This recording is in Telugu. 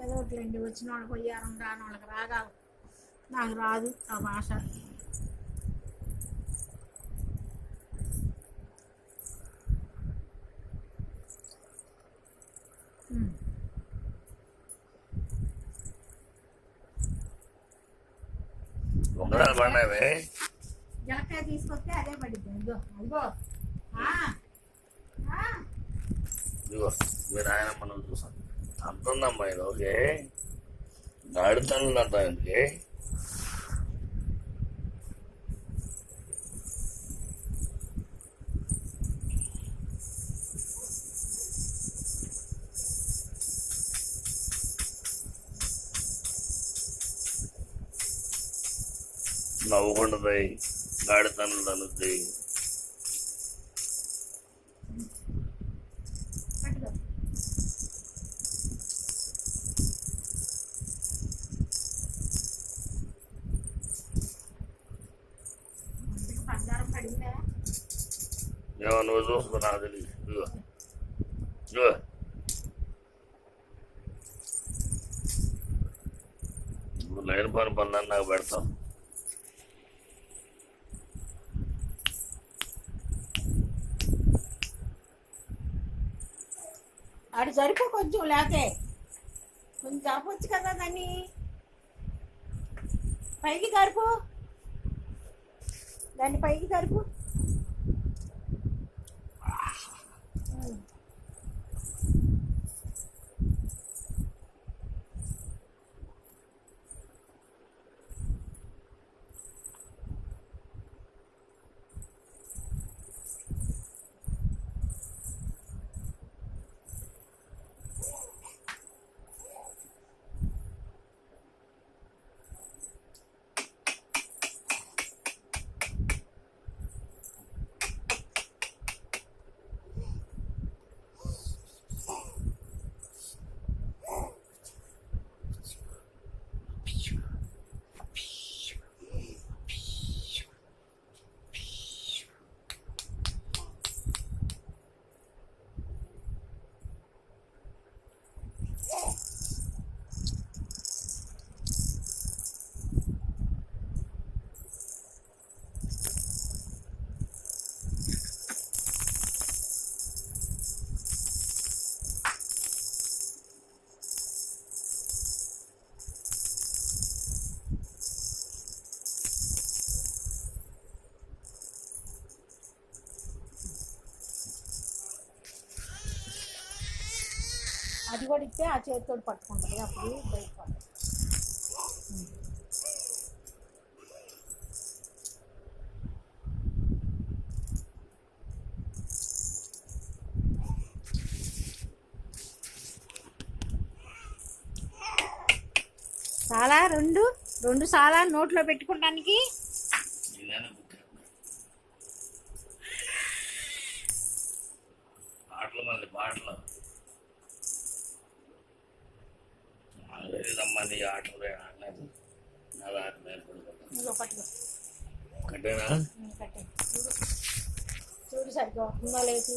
ఏదో ఒకటి వచ్చిన వాళ్ళకి పోయారం రాని వాళ్ళకి రాగా నాకు రాదు ఆ భాష. జలకాయ తీసుకొస్తే అదే పడిద్ది. అదిగో అదిగో ఇదిగో మీరు ఆయన మనం చూసాం అంత ఉందమ్మా. ఇది ఓకే గాడితలు అంతా ఎందుకే నవ్వుకుంటుంది, గాడితలు తనుద్ది. ఏమో నువ్వు చూసుకో, నాకు తెలియదు. ఇదిగో ఇదిగో నువ్వు లేని పనులన్నీ నాకు పెడతావు. అటు సరిపో కొంచెం, లేకపోతే కొంచెం జరపచ్చు కదా దాన్ని. పైకి జరుపు, దాన్ని పైకి జరుపు. అది కూడా ఇస్తే ఆ చేతితో పట్టుకుంటుంది, అప్పుడు బయటపడుతుంది. చాలా రెండు చాలా నోట్లో పెట్టుకోవడానికి. కట్టేనా చూడు సరిగ్గా ఉందా లేదు.